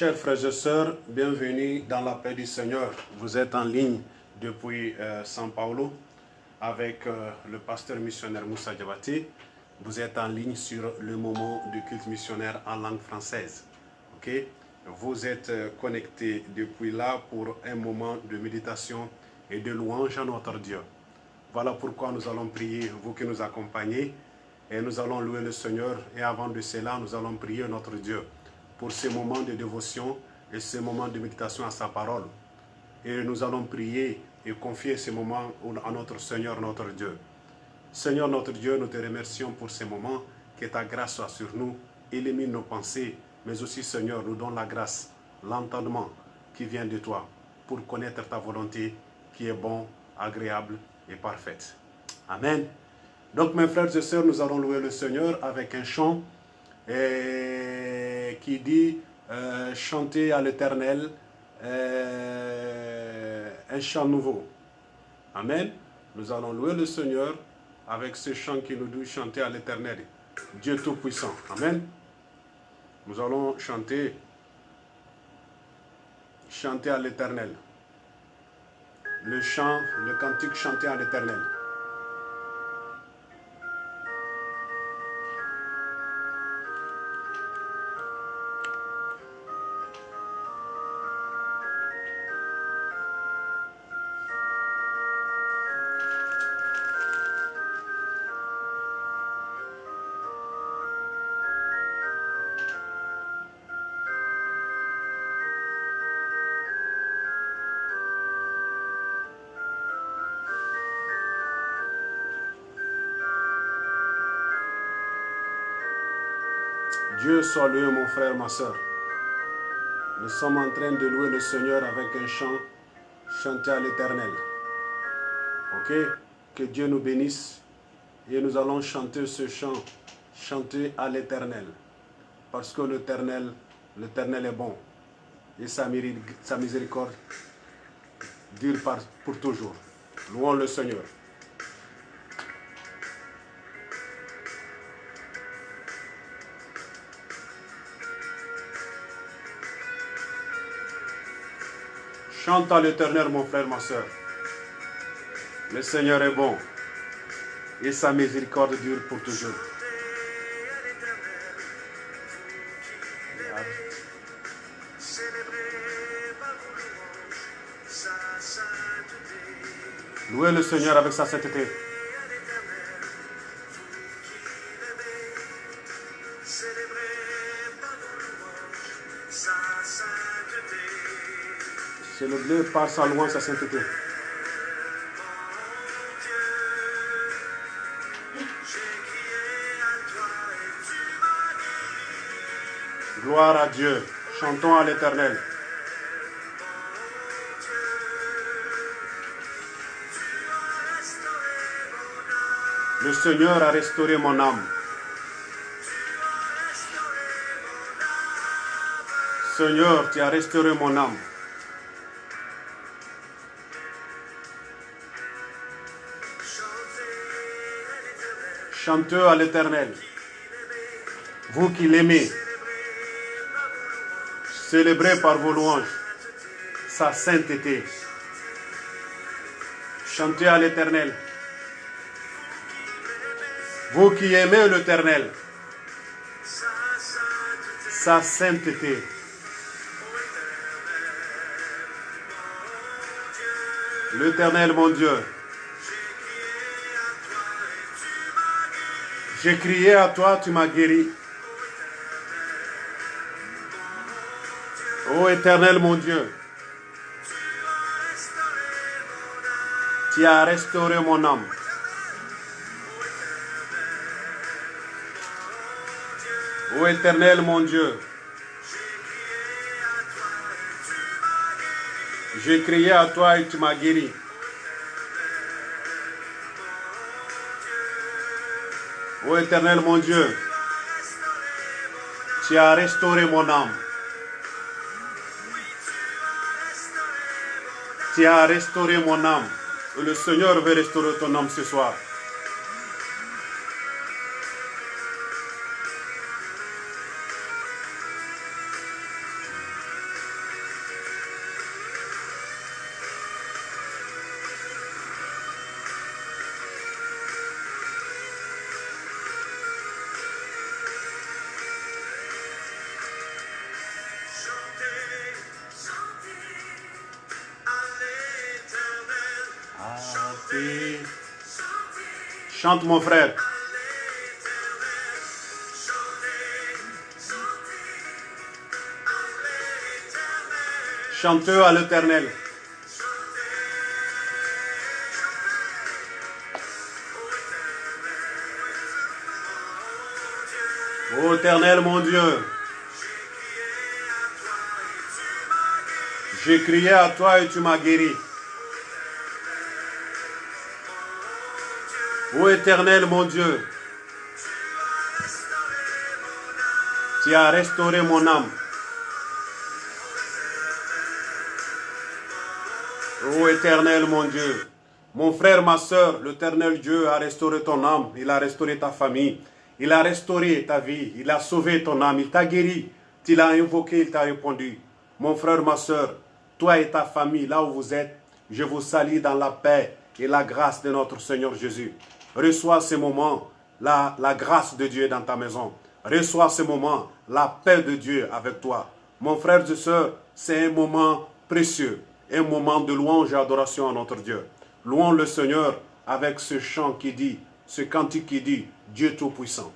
Chers frères et sœurs, bienvenue dans la paix du Seigneur. Vous êtes en ligne depuis São Paulo avec le pasteur missionnaire Moussa Diabaté. Vous êtes en ligne sur le moment du culte missionnaire en langue française. Ok? Vous êtes connectés depuis là pour un moment de méditation et de louange à notre Dieu. Voilà pourquoi nous allons prier, vous qui nous accompagnez, et nous allons louer le Seigneur. Et avant de cela, nous allons prier notre Dieu pour ces moments de dévotion et ces moments de méditation à sa parole. Et nous allons prier et confier ces moments à notre Seigneur, notre Dieu. Seigneur, notre Dieu, nous te remercions pour ces moments, que ta grâce soit sur nous, élimine nos pensées, mais aussi, Seigneur, nous donne la grâce, l'entendement qui vient de toi, pour connaître ta volonté qui est bon, agréable et parfaite. Amen. Donc, mes frères et sœurs, nous allons louer le Seigneur avec un chant qui dit chanter à l'Éternel un chant nouveau. Amen. Nous allons louer le Seigneur avec ce chant qui nous dit chanter à l'Éternel, Dieu Tout-Puissant. Amen. Nous allons chanter à l'Éternel. Le chant, le cantique chanté à l'Éternel. Dieu soit loué, mon frère, ma soeur. Nous sommes en train de louer le Seigneur avec un chant chanté à l'Éternel. Ok? Que Dieu nous bénisse et nous allons chanter ce chant, chanter à l'Éternel. Parce que l'Éternel est bon et sa miséricorde dure pour toujours. Louons le Seigneur. Chante à l'Éternel, mon frère, ma soeur. Le Seigneur est bon et sa miséricorde dure pour toujours. Louez le Seigneur avec sa sainteté. Célébrez par sa louange, sa sainteté. Gloire à Dieu. Chantons à l'Éternel. Le Seigneur a restauré mon âme. Seigneur, tu as restauré mon âme. Chantez à l'Éternel. Vous qui l'aimez, célébrez par vos louanges sa sainteté. Chantez à l'Éternel. Vous qui aimez l'Éternel, sa sainteté. L'Éternel, mon Dieu, j'ai crié à toi, tu m'as guéri. Ô Éternel, mon Dieu, tu as restauré mon âme. Ô Éternel, mon Dieu, j'ai crié à toi et tu m'as guéri. Ô Éternel, mon Dieu, tu as restauré mon âme. Tu as restauré mon âme. Et le Seigneur veut restaurer ton âme ce soir. Chante mon frère. Chanteux à l'Éternel. Ô Éternel mon Dieu, j'ai crié à toi et tu m'as guéri. Ô Éternel mon Dieu, tu as restauré mon âme. Ô Éternel mon Dieu, mon frère, ma soeur, l'Éternel Dieu a restauré ton âme, il a restauré ta famille, il a restauré ta vie, il a sauvé ton âme, il t'a guéri, tu l'as invoqué, il t'a répondu. Mon frère, ma soeur, toi et ta famille, là où vous êtes, je vous salue dans la paix et la grâce de notre Seigneur Jésus. Reçois ce moment, la grâce de Dieu dans ta maison. Reçois ce moment, la paix de Dieu avec toi. Mon frère et soeur, c'est un moment précieux, un moment de louange et adoration à notre Dieu. Louons le Seigneur avec ce chant qui dit, ce cantique qui dit, Dieu Tout-Puissant.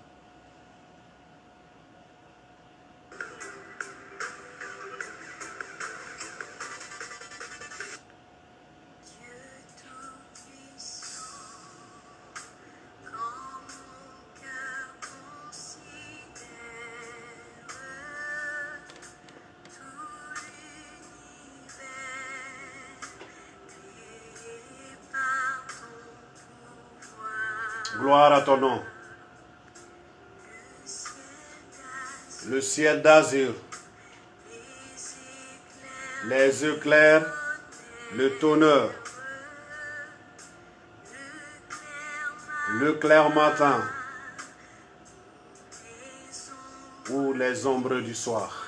Gloire à ton nom. Le ciel d'azur, les éclairs, le tonnerre, le clair matin ou les ombres du soir.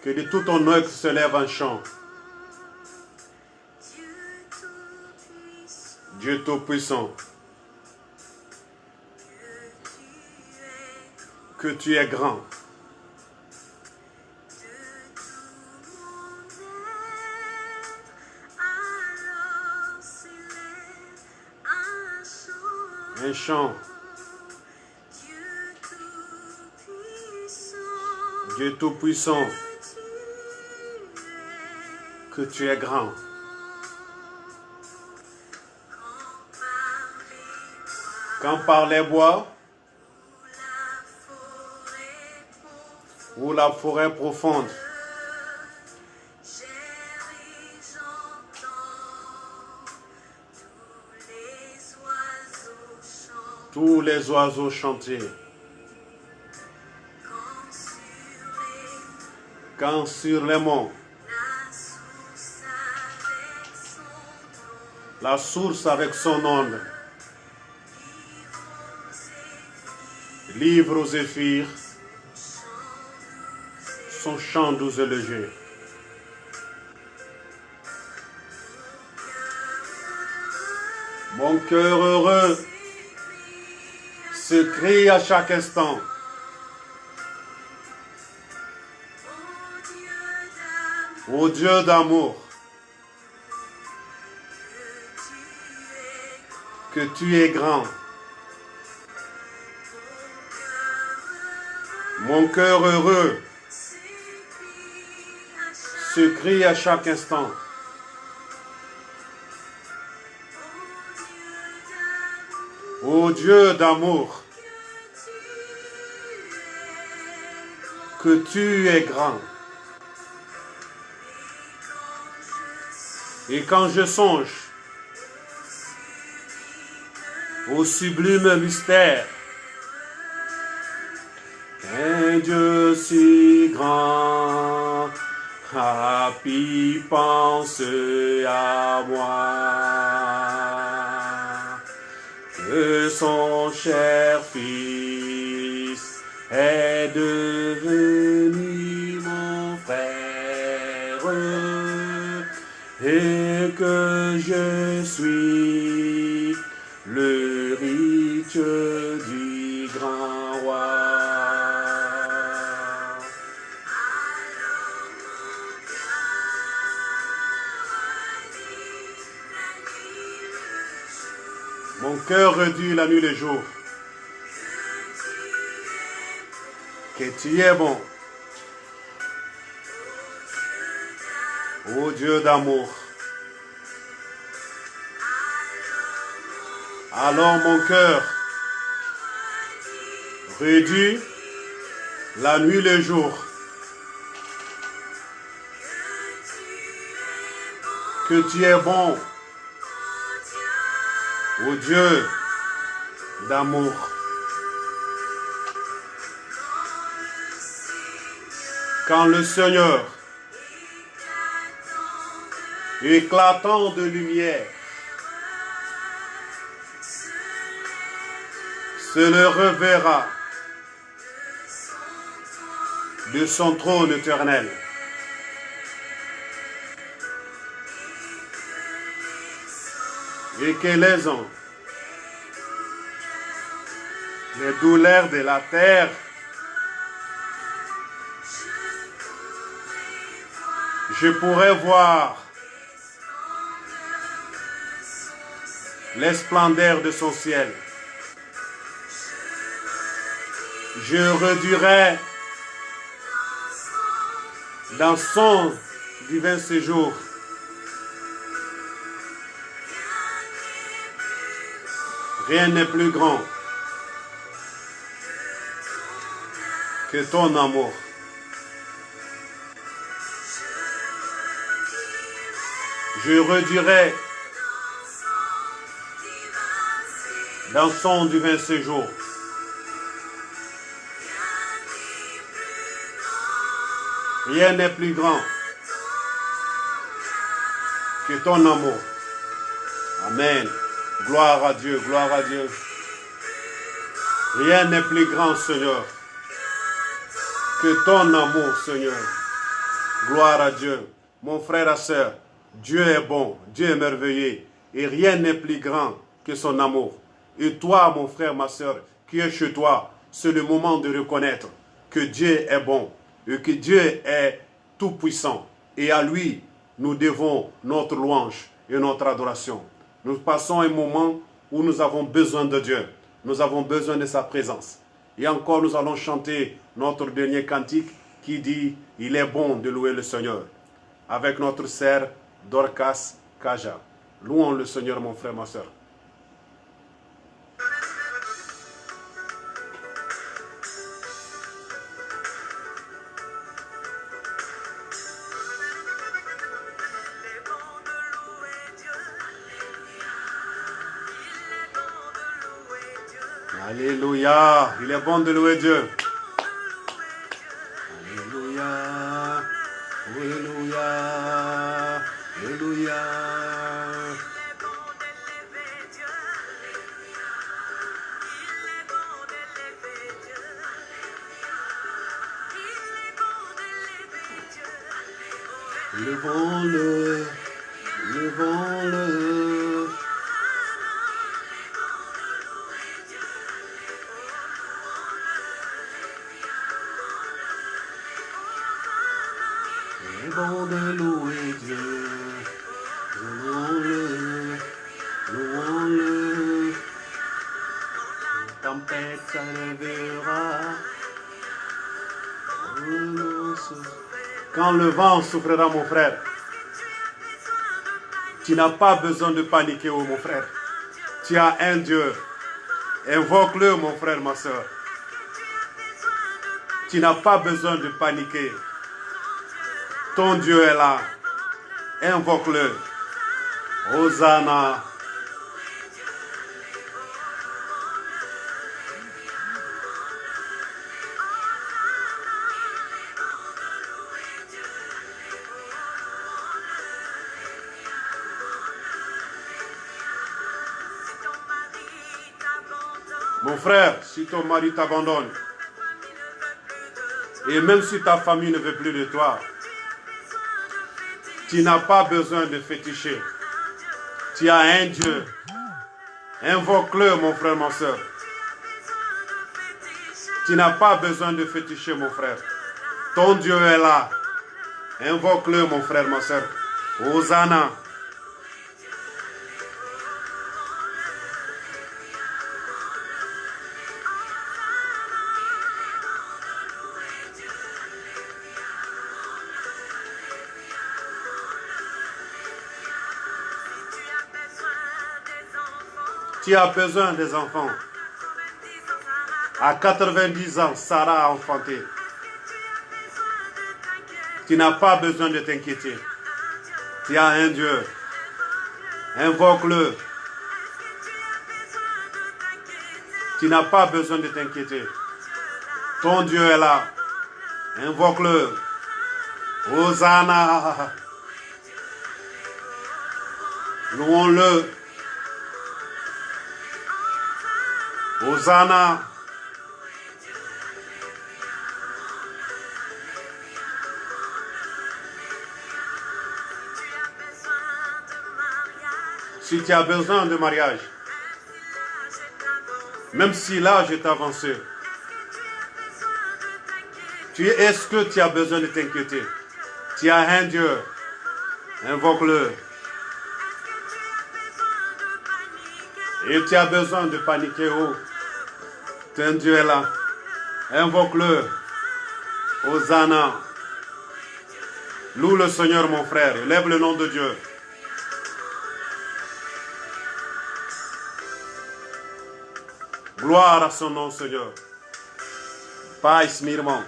Que de tout ton œuvre se lève un chant. Dieu Tout-Puissant, que tu es grand. Un chant. Dieu Tout-Puissant, que tu es grand. Quand par les bois ou la forêt profonde, tous les oiseaux chantaient. Quand sur les monts, la source avec son onde, livre aux zéphyrs son chant doux et léger. Mon cœur heureux se crie à chaque instant. Ô Dieu d'amour, que tu es grand. Mon cœur heureux se crie à chaque instant. Ô Dieu d'amour, que tu es grand. Et quand je songe au sublime mystère, un Dieu si grand a pu penser à moi, que son cher Fils est devenu mon frère, et que je suis le riche du grand roi. Mon cœur redit la nuit et le jour que tu es bon. Ô Dieu d'amour. Alors mon cœur redit la nuit et le jour que tu es bon, ô Dieu d'amour. Quand le Seigneur, éclatant de lumière, se le reverra de son trône éternel. Et que les hommes, les douleurs de la terre, je pourrais voir les splendeurs de son ciel. Je redirai dans son divin séjour rien n'est plus grand que ton amour. Je redirai dans son divin séjour rien n'est plus grand que ton amour. Amen. Gloire à Dieu, gloire à Dieu. Rien n'est plus grand, Seigneur, que ton amour, Seigneur. Gloire à Dieu. Mon frère et sœur, Dieu est bon, Dieu est merveilleux. Et rien n'est plus grand que son amour. Et toi, mon frère, ma sœur, qui es chez toi, c'est le moment de reconnaître que Dieu est bon et que Dieu est tout-puissant. Et à lui, nous devons notre louange et notre adoration. Nous passons un moment où nous avons besoin de Dieu. Nous avons besoin de sa présence. Et encore, nous allons chanter notre dernier cantique qui dit « Il est bon de louer le Seigneur » avec notre sœur Dorcas Kaja. Louons le Seigneur, mon frère, ma sœur. Alléluia, il est bon de louer Dieu. Alléluia, alléluia, alléluia. Levons-le, levons-le. Bon de louer Dieu, louons-le, louons-le. La tempête s'enlèvera. Quand le vent soufflera, mon frère, tu n'as pas besoin de paniquer, oh mon frère. Tu as un Dieu. Invoque-le, mon frère, ma soeur. Tu n'as pas besoin de paniquer. Ton Dieu est là. Invoque-le. Hosanna. Mon frère, si ton mari t'abandonne, et même si ta famille ne veut plus de toi, tu n'as pas besoin de féticher. Tu as un Dieu. Invoque-le, mon frère, ma soeur. Tu n'as pas besoin de féticher, mon frère. Ton Dieu est là. Invoque-le, mon frère, ma soeur. Hosanna. Tu as besoin des enfants. À 90 ans, Sarah a enfanté. Tu n'as pas besoin de t'inquiéter. Tu as un Dieu. Invoque-le. Tu n'as pas besoin de t'inquiéter. Ton Dieu est là. Invoque-le. Hosanna. Louons-le. Hosanna. Si tu as besoin de mariage, même si l'âge est avancé, est-ce que tu as besoin de t'inquiéter? Tu as un Dieu, invoque-le. Et tu as besoin de paniquer, oh, ton Dieu est là, invoque-le. Hosanna. Loue le Seigneur, mon frère, lève le nom de Dieu. Gloire à son nom, Seigneur. Pai Smirmon.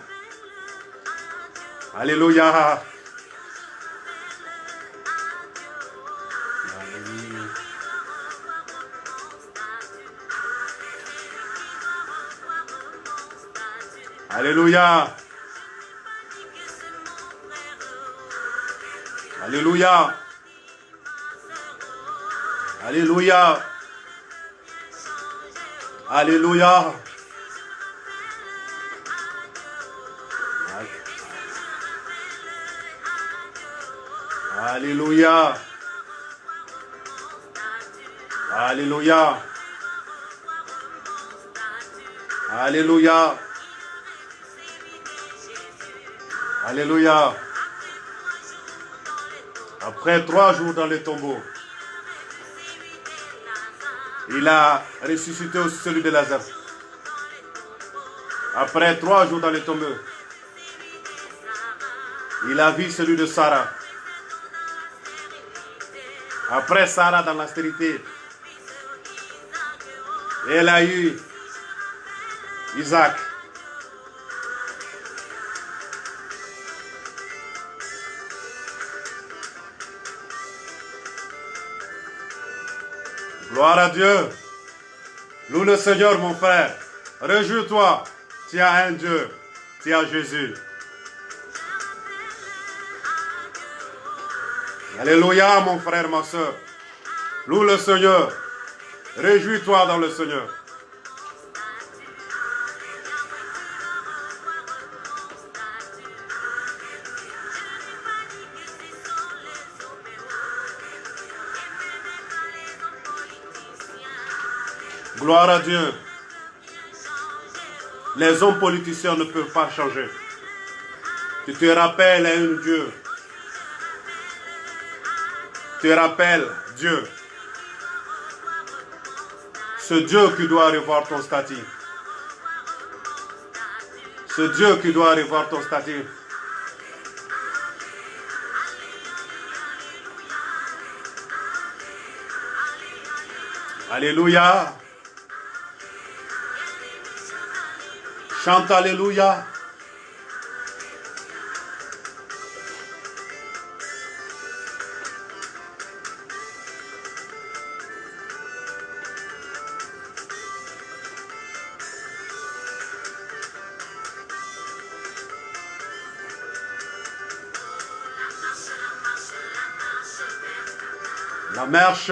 Alléluia. Alléluia. Alléluia. Alléluia. Alléluia. Alléluia. Alléluia. Alléluia. Alléluia. Après 3 jours dans le tombeau, il a ressuscité aussi celui de Lazare. Après 3 jours dans le tombeau, il a vu celui de Sarah. Après Sarah dans la stérilité, elle a eu Isaac. Gloire à Dieu. Loue le Seigneur, mon frère. Réjouis-toi. Tu as un Dieu. Tu as Jésus. Alléluia, mon frère, ma soeur. Loue le Seigneur. Réjouis-toi dans le Seigneur. Gloire à Dieu. Les hommes politiciens ne peuvent pas changer. Tu te rappelles à un Dieu. Tu te rappelles Dieu. Ce Dieu qui doit revoir ton statut. Ce Dieu qui doit revoir ton statut. Alléluia. Chante Alléluia. La marche.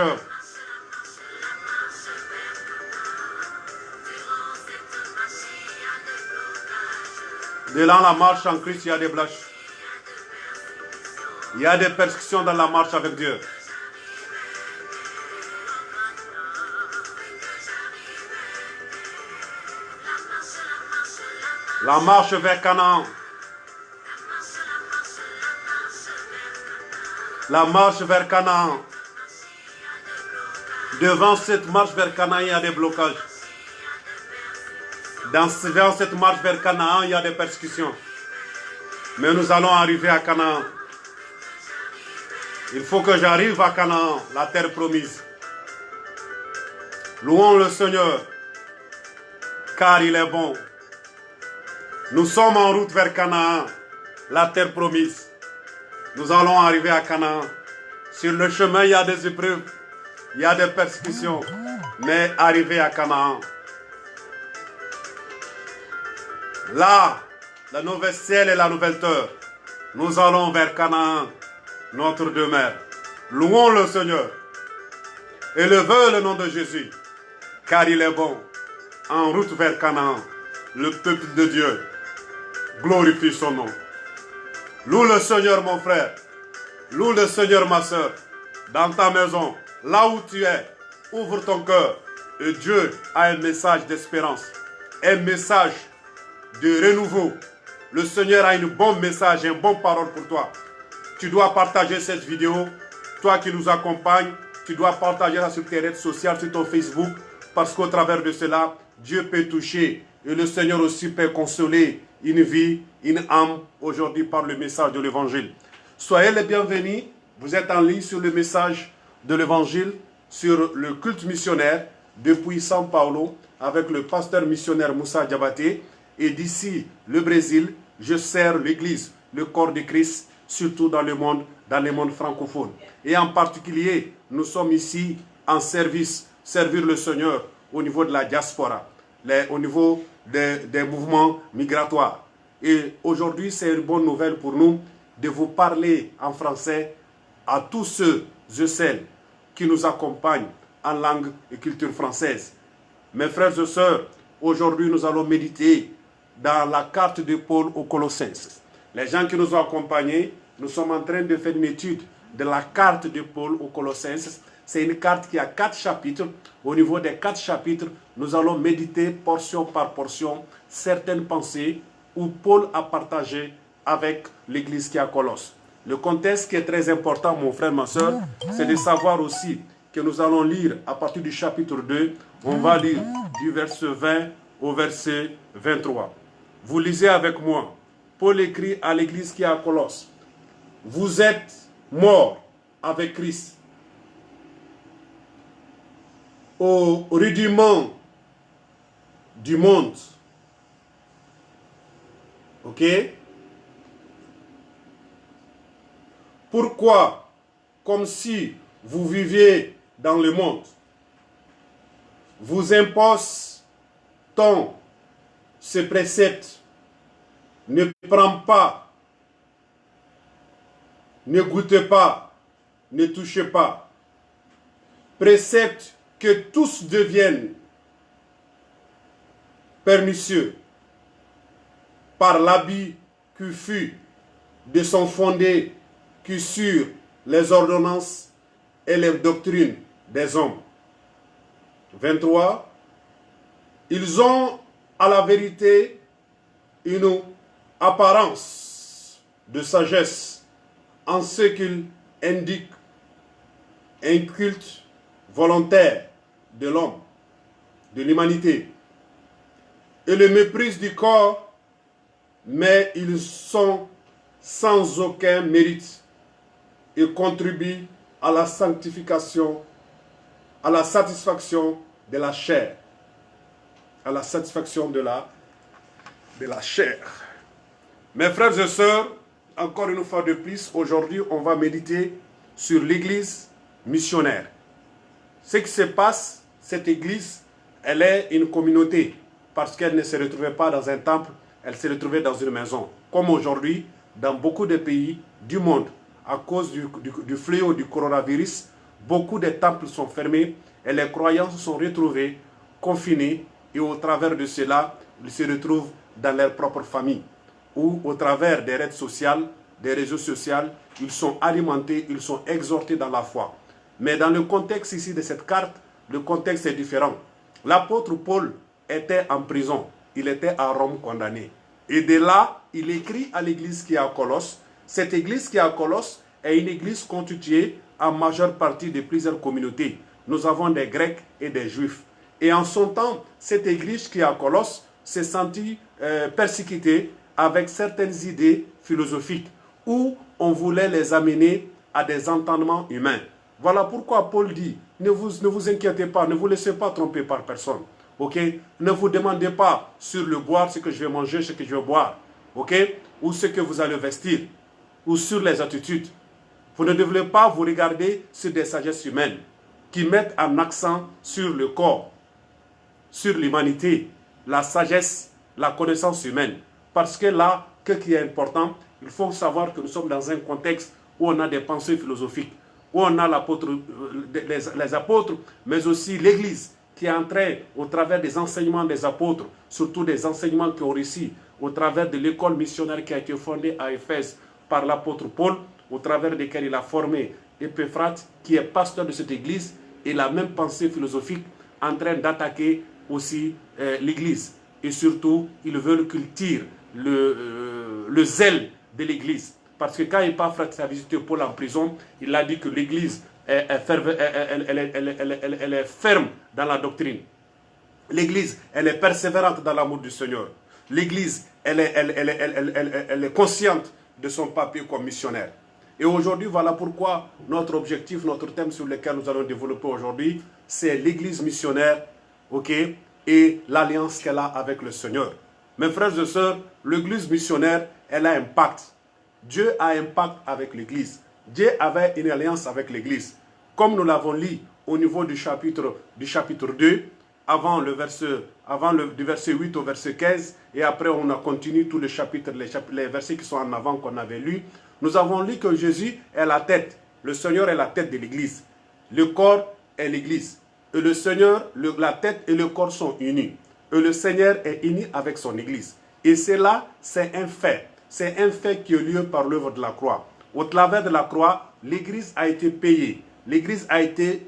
Dans la marche en Christ, il y a des blaches. Il y a des persécutions dans la marche avec Dieu. La marche vers Canaan. La marche vers Canaan. Devant cette marche vers Canaan, il y a des blocages. Dans cette marche vers Canaan, il y a des persécutions. Mais nous allons arriver à Canaan. Il faut que j'arrive à Canaan, la terre promise. Louons le Seigneur, car il est bon. Nous sommes en route vers Canaan, la terre promise. Nous allons arriver à Canaan. Sur le chemin, il y a des épreuves, il y a des persécutions, mais arriver à Canaan. Là, la nouvelle ciel et la nouvelle terre. Nous allons vers Canaan, notre demeure. Louons le Seigneur. Élevez le nom de Jésus, car il est bon. En route vers Canaan, le peuple de Dieu glorifie son nom. Loue le Seigneur, mon frère. Loue le Seigneur, ma soeur. Dans ta maison, là où tu es, ouvre ton cœur. Et Dieu a un message d'espérance, un message de renouveau. Le Seigneur a un bon message, une bonne parole pour toi. Tu dois partager cette vidéo. Toi qui nous accompagnes, tu dois partager ça sur tes réseaux sociaux, sur ton Facebook, parce qu'au travers de cela, Dieu peut toucher et le Seigneur aussi peut consoler une vie, une âme aujourd'hui par le message de l'Évangile. Soyez les bienvenus. Vous êtes en ligne sur le message de l'Évangile, sur le culte missionnaire depuis São Paulo avec le pasteur missionnaire Moussa Diabaté. Et d'ici le Brésil, je sers l'Église, le corps de Christ, surtout dans le monde francophone. Et en particulier, nous sommes ici en service, servir le Seigneur au niveau de la diaspora, au niveau des mouvements migratoires. Et aujourd'hui, c'est une bonne nouvelle pour nous de vous parler en français à tous ceux et celles qui nous accompagnent en langue et culture française. Mes frères et sœurs, aujourd'hui, nous allons méditer dans la carte de Paul aux Colossenses. Les gens qui nous ont accompagnés, nous sommes en train de faire une étude de la carte de Paul aux Colossenses. C'est une carte qui a 4 chapitres. Au niveau des 4 chapitres, nous allons méditer portion par portion certaines pensées où Paul a partagé avec l'église qui est à Colosse. Le contexte qui est très important, mon frère, ma soeur, c'est de savoir aussi que nous allons lire à partir du chapitre 2, on va lire du verset 20 au verset 23. Vous lisez avec moi. Paul écrit à l'église qui est à Colosse. Vous êtes morts avec Christ au rudiment du monde. Ok? Pourquoi, comme si vous viviez dans le monde, vous impose-t-on ce précepte? Ne prends pas, ne goûtez pas, ne touchez pas. Précepte que tous deviennent pernicieux par l'habit qui fut de son fondé que sur les ordonnances et les doctrines des hommes. 23. Ils ont à la vérité une apparence de sagesse en ce qu'ils indiquent un culte volontaire de l'homme, de l'humanité, et le mépris du corps, mais ils sont sans aucun mérite et contribuent à la sanctification, à la satisfaction de la chair, à la satisfaction de la chair. Mes frères et sœurs, encore une fois de plus, aujourd'hui, on va méditer sur l'église missionnaire. Ce qui se passe, cette église, elle est une communauté, parce qu'elle ne se retrouvait pas dans un temple, elle se retrouvait dans une maison. Comme aujourd'hui, dans beaucoup de pays du monde, à cause du fléau du coronavirus, beaucoup de temples sont fermés et les croyants se sont retrouvés confinés et au travers de cela, ils se retrouvent dans leur propre famille ou au travers des réseaux sociaux, ils sont alimentés, ils sont exhortés dans la foi. Mais dans le contexte ici de cette carte, le contexte est différent. L'apôtre Paul était en prison, il était à Rome condamné. Et de là, il écrit à l'église qui est à Colosse. Cette église qui est à Colosse est une église constituée en majeure partie de plusieurs communautés. Nous avons des Grecs et des Juifs. Et en son temps, cette église qui est à Colosse s'est sentie persécutée avec certaines idées philosophiques où on voulait les amener à des entendements humains. Voilà pourquoi Paul dit ne vous inquiétez pas, ne vous laissez pas tromper par personne. Ok? Ne vous demandez pas sur le boire, ce que je vais manger, ce que je vais boire. Ok? Ou ce que vous allez vestir. Ou sur les attitudes. Vous ne devez pas vous regarder sur des sagesses humaines qui mettent un accent sur le corps, sur l'humanité, la sagesse, la connaissance humaine. Parce que là, ce qui est important, il faut savoir que nous sommes dans un contexte où on a des pensées philosophiques, où on a les apôtres, mais aussi l'Église qui est en train, au travers des enseignements des apôtres, surtout des enseignements qui ont réussi, au travers de l'école missionnaire qui a été fondée à Éphèse par l'apôtre Paul, au travers desquels il a formé Épaphrate, qui est pasteur de cette Église, et la même pensée philosophique en train d'attaquer aussi l'Église. Et surtout, ils veulent qu'il tire le zèle de l'Église. Parce que quand Épaphrate a visité Paul en prison, il a dit que l'Église elle est ferme dans la doctrine. L'Église, elle est persévérante dans l'amour du Seigneur. L'Église, elle est consciente de son papier comme missionnaire. Et aujourd'hui, voilà pourquoi notre objectif, notre thème sur lequel nous allons développer aujourd'hui, c'est l'Église missionnaire, ok, et l'alliance qu'elle a avec le Seigneur. Mes frères et sœurs, l'Église missionnaire, elle a un pacte. Dieu a un pacte avec l'Église. Dieu avait une alliance avec l'Église. Comme nous l'avons lu au niveau du chapitre 2, du verset 8 au verset 15, et après on a continué tout le chapitre, les versets qui sont en avant qu'on avait lus. Nous avons lu que Jésus est la tête. Le Seigneur est la tête de l'Église. Le corps est l'Église. Et le Seigneur, la tête et le corps sont unis. Et le Seigneur est uni avec son Église. Et cela, c'est un fait. C'est un fait qui a lieu par l'œuvre de la croix. Au travers de la croix, l'Église a été payée. L'Église a été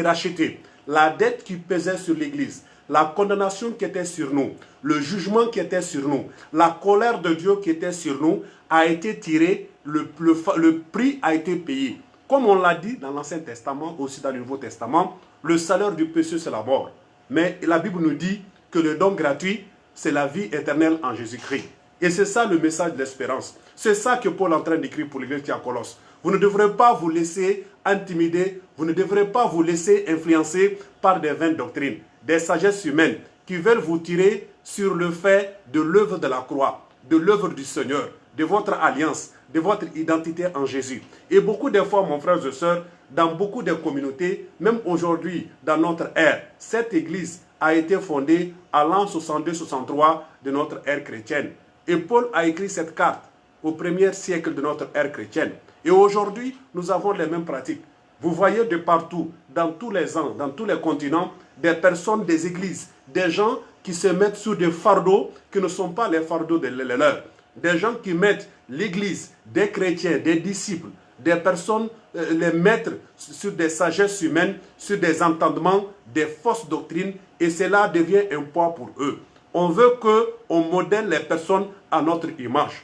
rachetée. La dette qui pesait sur l'Église, la condamnation qui était sur nous, le jugement qui était sur nous, la colère de Dieu qui était sur nous, a été tirée, le prix a été payé. Comme on l'a dit dans l'Ancien Testament, aussi dans le Nouveau Testament, le salaire du péché, c'est la mort. Mais la Bible nous dit que le don gratuit, c'est la vie éternelle en Jésus-Christ. Et c'est ça le message de l'espérance. C'est ça que Paul est en train d'écrire pour l'Église qui est à Colosse. Vous ne devrez pas vous laisser intimider, vous ne devrez pas vous laisser influencer par des vaines doctrines, des sagesses humaines qui veulent vous tirer sur le fait de l'œuvre de la croix, de l'œuvre du Seigneur, de votre alliance, de votre identité en Jésus. Et beaucoup de fois, mon frère et soeur, dans beaucoup de communautés, même aujourd'hui, dans notre ère, cette église a été fondée à l'an 62-63 de notre ère chrétienne. Et Paul a écrit cette carte au premier siècle de notre ère chrétienne. Et aujourd'hui, nous avons les mêmes pratiques. Vous voyez de partout, dans tous les ans, dans tous les continents, des personnes, des églises, des gens qui se mettent sur des fardeaux qui ne sont pas les fardeaux de leurs. Des gens qui mettent l'église, des chrétiens, des disciples, des personnes, les mettre sur des sagesses humaines, sur des entendements, des fausses doctrines, et cela devient un poids pour eux. On veut qu'on modèle les personnes à notre image.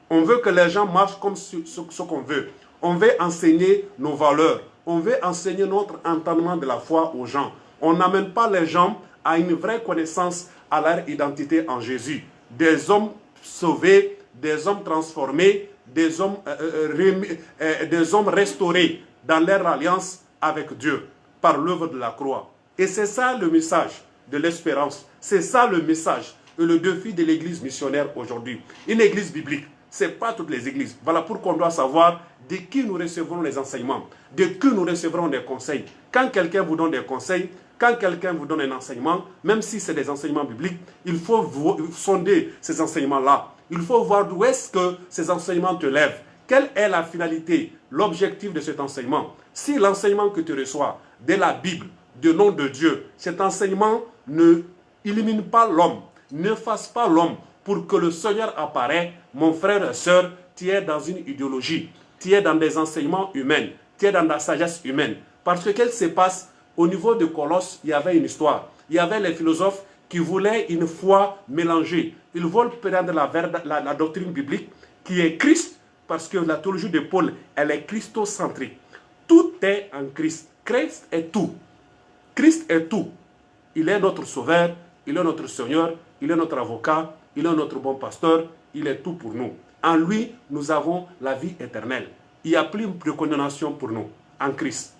On veut que les gens marchent comme ce qu'on veut. On veut enseigner nos valeurs. On veut enseigner notre entendement de la foi aux gens. On n'amène pas les gens à une vraie connaissance à leur identité en Jésus. Des hommes sauvés, des hommes transformés, des hommes restaurés dans leur alliance avec Dieu par l'œuvre de la croix. Et c'est ça le message de l'espérance. C'est ça le message et le défi de l'église missionnaire aujourd'hui. Une église biblique, ce n'est pas toutes les églises. Voilà pourquoi on doit savoir de qui nous recevrons les enseignements, de qui nous recevrons des conseils. Quand quelqu'un vous donne des conseils, quand quelqu'un vous donne un enseignement, même si c'est des enseignements bibliques, il faut sonder ces enseignements-là. Il faut voir d'où est-ce que ces enseignements te lèvent. Quelle est la finalité, l'objectif de cet enseignement? Si l'enseignement que tu reçois de la Bible, du nom de Dieu, cet enseignement ne illumine pas l'homme, ne fasse pas l'homme pour que le Seigneur apparaisse, mon frère et soeur, tu es dans une idéologie, tu es dans des enseignements humains, tu es dans la sagesse humaine. Parce que qu'est-ce qui se passe? Au niveau de Colosse, il y avait une histoire. Il y avait les philosophes qui voulaient une foi mélangée. Ils veulent prendre la doctrine biblique qui est Christ, parce que la théologie de Paul, elle est christocentrique. Tout est en Christ. Christ est tout. Christ est tout. Il est notre sauveur, il est notre Seigneur, il est notre avocat, il est notre bon pasteur, il est tout pour nous. En lui, nous avons la vie éternelle. Il n'y a plus de condamnation pour nous, en Christ.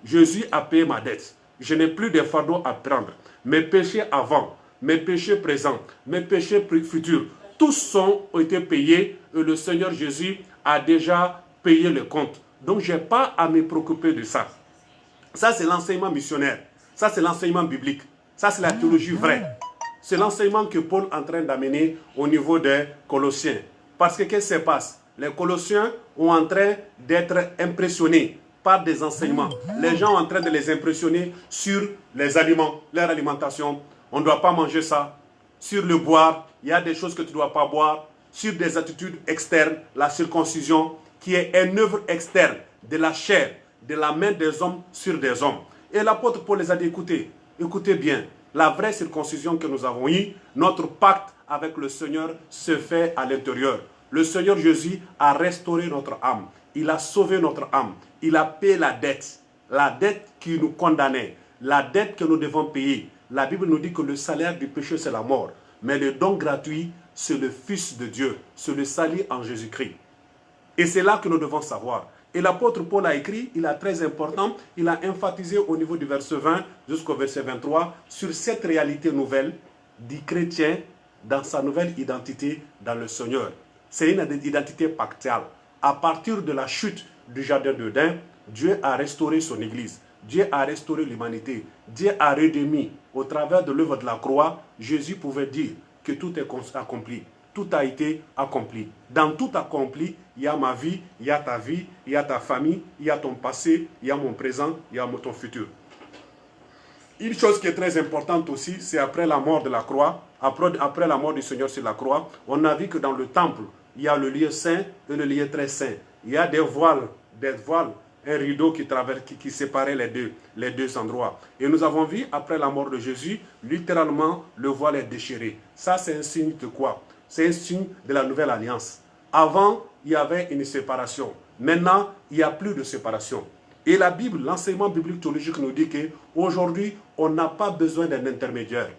Jésus a payé ma dette. Je n'ai plus de fardeau à prendre. Mes péchés avant, mes péchés présents, mes péchés futurs, tous ont été payés et le Seigneur Jésus a déjà payé le compte. Donc, je n'ai pas à me préoccuper de ça. Ça, c'est l'enseignement missionnaire. Ça, c'est l'enseignement biblique. Ça, c'est la théologie vraie. C'est l'enseignement que Paul est en train d'amener au niveau des Colossiens. Parce que qu'est-ce qui se passe? Les Colossiens sont en train d'être impressionnés par des enseignements. Les gens sont en train de les impressionner sur les aliments, leur alimentation. On ne doit pas manger ça. Sur le boire, il y a des choses que tu ne dois pas boire. Sur des attitudes externes, la circoncision, qui est une œuvre externe de la chair, de la main des hommes sur des hommes. Et l'apôtre Paul les a dit, écoutez, écoutez bien, la vraie circoncision que nous avons eue, notre pacte avec le Seigneur se fait à l'intérieur. Le Seigneur Jésus a restauré notre âme. Il a sauvé notre âme. Il a payé la dette qui nous condamnait, la dette que nous devons payer. La Bible nous dit que le salaire du péché, c'est la mort. Mais le don gratuit, c'est le Fils de Dieu, c'est le salut en Jésus-Christ. Et c'est là que nous devons savoir. Et l'apôtre Paul a écrit, il est très important, il a emphatisé au niveau du verset 20 jusqu'au verset 23 sur cette réalité nouvelle du chrétien dans sa nouvelle identité dans le Seigneur. C'est une identité pactale. À partir de la chute du jardin d'Éden, Dieu a restauré son Église. Dieu a restauré l'humanité. Dieu a redémis. Au travers de l'œuvre de la croix, Jésus pouvait dire que tout est accompli. Tout a été accompli. Dans tout accompli, il y a ma vie, il y a ta vie, il y a ta famille, il y a ton passé, il y a mon présent, il y a ton futur. Une chose qui est très importante aussi, c'est après la mort de la croix, après la mort du Seigneur sur la croix, on a vu que dans le temple, il y a le lieu saint et le lieu très saint. Il y a des voiles, un rideau qui séparait les deux endroits. Et nous avons vu, après la mort de Jésus, littéralement, le voile est déchiré. Ça, c'est un signe de quoi? C'est un signe de la nouvelle alliance. Avant, il y avait une séparation. Maintenant, il n'y a plus de séparation. Et la Bible, l'enseignement biblique théologique nous dit qu'aujourd'hui, on n'a pas besoin d'un intermédiaire.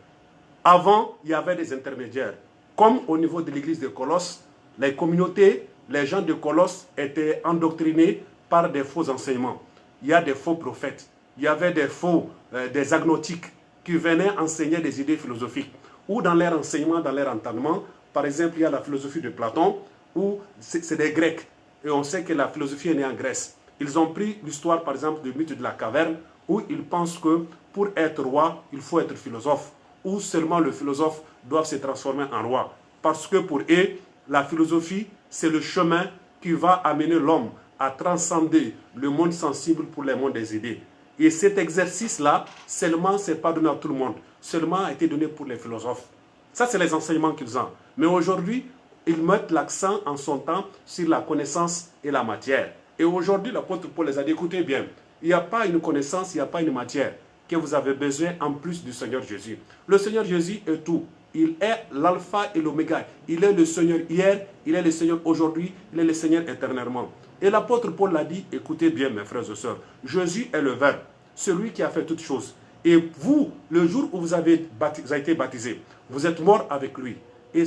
Avant, il y avait des intermédiaires. Comme au niveau de l'église de Colosse, les communautés, les gens de Colosse étaient endoctrinés par des faux enseignements. Il y a des faux prophètes. Il y avait des agnostiques qui venaient enseigner des idées philosophiques. Ou dans leur enseignement, dans leur entendement, par exemple, il y a la philosophie de Platon, où c'est des Grecs. Et on sait que la philosophie est née en Grèce. Ils ont pris l'histoire, par exemple, du mythe de la caverne, où ils pensent que pour être roi, il faut être philosophe. Ou seulement le philosophe doit se transformer en roi. Parce que pour eux, la philosophie, c'est le chemin qui va amener l'homme à transcender le monde sensible pour le monde des idées. Et cet exercice-là, seulement, ce n'est pas donné à tout le monde. Seulement a été donné pour les philosophes. Ça, c'est les enseignements qu'ils ont. Mais aujourd'hui, ils mettent l'accent en son temps sur la connaissance et la matière. Et aujourd'hui, l'apôtre Paul les a dit, écoutez bien, il n'y a pas une connaissance, il n'y a pas une matière que vous avez besoin en plus du Seigneur Jésus. Le Seigneur Jésus est tout. Il est l'alpha et l'oméga. Il est le Seigneur hier, il est le Seigneur aujourd'hui, il est le Seigneur éternellement. Et l'apôtre Paul l'a dit, écoutez bien mes frères et sœurs, Jésus est le Verbe, celui qui a fait toutes choses. Et vous, le jour où vous avez été baptisé, vous êtes mort avec lui. Et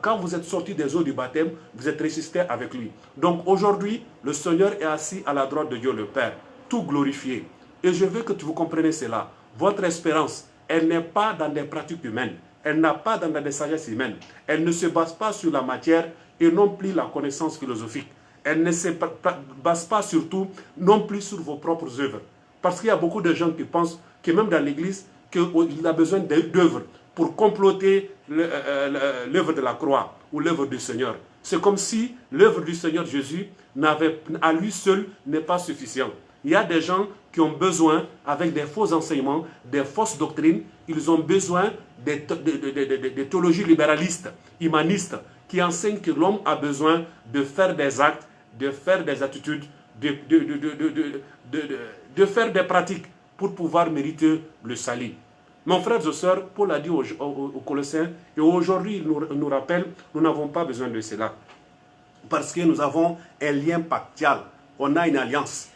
quand vous êtes sorti des eaux du baptême, vous êtes ressuscité avec lui. Donc aujourd'hui, le Seigneur est assis à la droite de Dieu le Père, tout glorifié. Et je veux que vous compreniez cela. Votre espérance, elle n'est pas dans des pratiques humaines. Elle n'a pas dans des sagesses humaines. Elle ne se base pas sur la matière et non plus la connaissance philosophique. Elle ne se base pas surtout non plus sur vos propres œuvres. Parce qu'il y a beaucoup de gens qui pensent que même dans l'Église, qu'il a besoin d'œuvres pour comploter l'œuvre de la croix ou l'œuvre du Seigneur. C'est comme si l'œuvre du Seigneur Jésus à lui seul n'est pas suffisant. Il y a des gens qui ont besoin, avec des faux enseignements, des fausses doctrines, ils ont besoin des théologies libéralistes, humanistes, qui enseignent que l'homme a besoin de faire des actes, de faire des attitudes, de faire des pratiques pour pouvoir mériter le salut. Mon frère et soeur, Paul a dit aux Colossiens, et aujourd'hui il nous rappelle, nous n'avons pas besoin de cela. Parce que nous avons un lien pactial. On a une alliance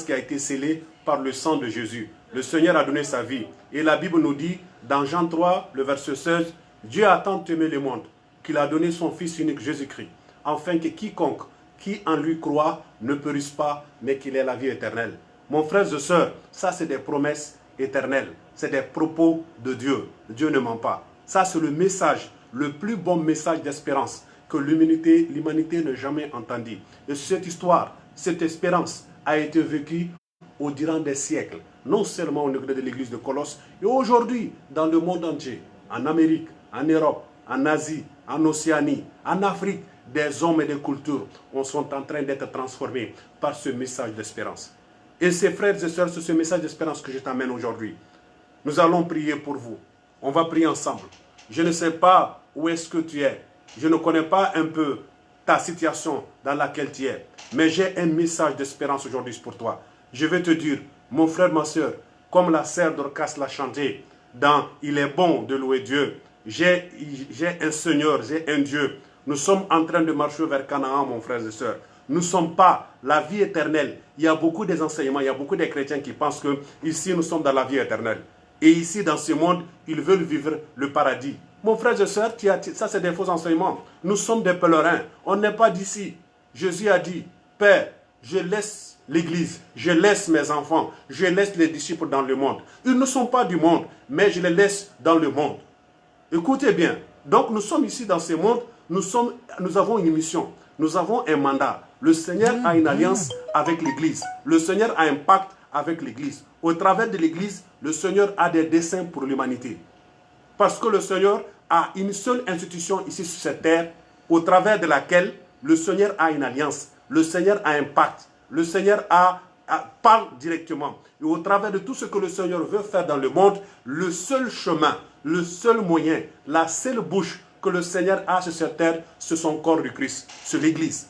qui a été scellée par le sang de Jésus. Le Seigneur a donné sa vie. Et la Bible nous dit, dans Jean 3, le verset 16, Dieu a tant aimé le monde qu'il a donné son Fils unique Jésus-Christ, afin que quiconque qui en lui croit ne périsse pas, mais qu'il ait la vie éternelle. Mon frère et soeur, ça c'est des promesses éternelles. C'est des propos de Dieu. Dieu ne ment pas. Ça c'est le message, le plus bon message d'espérance que l'humanité n'a jamais entendu. Et cette histoire, cette espérance a été vécue au durant des siècles. Non seulement au niveau de l'église de Colosse, et aujourd'hui dans le monde entier, en Amérique, en Europe, en Asie, en Océanie, en Afrique, des hommes et des cultures sont en train d'être transformés par ce message d'espérance. Et ces frères et sœurs, c'est ce message d'espérance que je t'amène aujourd'hui. Nous allons prier pour vous. On va prier ensemble. Je ne sais pas où est-ce que tu es. Je ne connais pas un peu ta situation dans laquelle tu es. Mais j'ai un message d'espérance aujourd'hui pour toi. Je vais te dire, mon frère, ma soeur, comme la sœur Dorcas l'a chanté dans « Il est bon de louer Dieu », j'ai un Seigneur, j'ai un Dieu. Nous sommes en train de marcher vers Canaan, mon frère et soeur. Nous ne sommes pas la vie éternelle. Il y a beaucoup des enseignements, il y a beaucoup de chrétiens qui pensent que ici nous sommes dans la vie éternelle. Et ici, dans ce monde, ils veulent vivre le paradis. Mon frère et soeur, ça c'est des faux enseignements. Nous sommes des pèlerins. On n'est pas d'ici. Jésus a dit, Père, je laisse l'église, je laisse mes enfants, je laisse les disciples dans le monde. Ils ne sont pas du monde, mais je les laisse dans le monde. Écoutez bien. Donc nous sommes ici dans ce monde, nous avons une mission, nous avons un mandat. Le Seigneur a une alliance avec l'église. Le Seigneur a un pacte avec l'église. Au travers de l'église, le Seigneur a des desseins pour l'humanité. Parce que le Seigneur a une seule institution ici sur cette terre, au travers de laquelle le Seigneur a une alliance. Le Seigneur a un pacte. Le Seigneur parle directement. Et au travers de tout ce que le Seigneur veut faire dans le monde, le seul chemin, le seul moyen, la seule bouche que le Seigneur a sur cette terre, c'est son corps du Christ, c'est l'Église.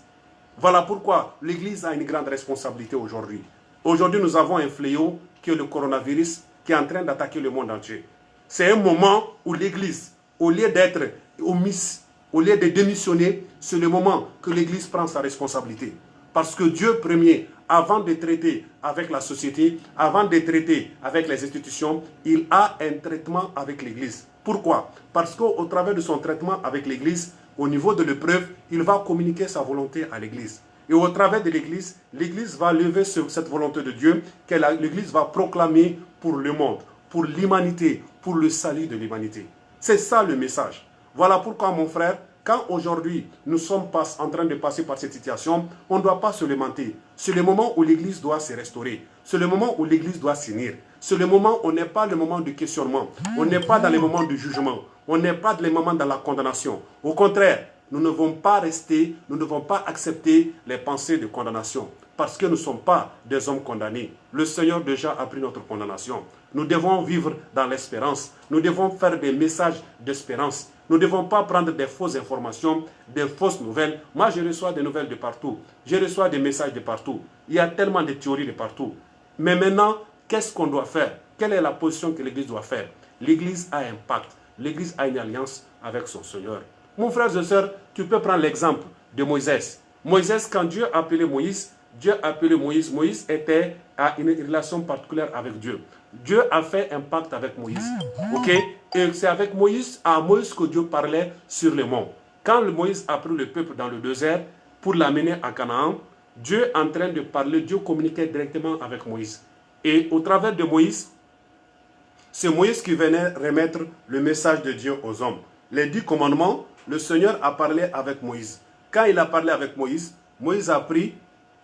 Voilà pourquoi l'Église a une grande responsabilité aujourd'hui. Aujourd'hui, nous avons un fléau qui est le coronavirus, qui est en train d'attaquer le monde entier. C'est un moment où l'Église, au lieu d'être omise, au lieu de démissionner, c'est le moment que l'Église prend sa responsabilité. Parce que Dieu premier, avant de traiter avec la société, avant de traiter avec les institutions, il a un traitement avec l'Église. Pourquoi? Parce qu'au travers de son traitement avec l'Église, au niveau de l'épreuve, il va communiquer sa volonté à l'Église. Et au travers de l'Église, l'Église va lever cette volonté de Dieu que l'Église va proclamer pour le monde, pour l'humanité, pour le salut de l'humanité. C'est ça le message. Voilà pourquoi, mon frère, quand aujourd'hui nous sommes en train de passer par cette situation, on ne doit pas se lamenter. C'est le moment où l'Église doit se restaurer. C'est le moment où l'Église doit s'unir. C'est le moment où on n'est pas le moment de questionnement. On n'est pas dans les moments de jugement. On n'est pas dans les moments de la condamnation. Au contraire, nous ne devons pas rester, nous ne devons pas accepter les pensées de condamnation. Parce que nous ne sommes pas des hommes condamnés. Le Seigneur déjà a pris notre condamnation. Nous devons vivre dans l'espérance. Nous devons faire des messages d'espérance. Nous ne devons pas prendre des fausses informations, des fausses nouvelles. Moi, je reçois des nouvelles de partout. Je reçois des messages de partout. Il y a tellement de théories de partout. Mais maintenant, qu'est-ce qu'on doit faire? Quelle est la position que l'Église doit faire? L'Église a un pacte. L'Église a une alliance avec son Seigneur. Mon frère et soeur, tu peux prendre l'exemple de Moïse. Moïse, quand Dieu a appelé Moïse, Moïse était à une relation particulière avec Dieu. Dieu a fait un pacte avec Moïse. Ok? Et c'est avec Moïse, à Moïse que Dieu parlait sur le mont. Quand Moïse a pris le peuple dans le désert pour l'amener à Canaan, Dieu est en train de parler, Dieu communiquait directement avec Moïse. Et au travers de Moïse, c'est Moïse qui venait remettre le message de Dieu aux hommes. Les 10 commandements, le Seigneur a parlé avec Moïse. Quand il a parlé avec Moïse, Moïse a pris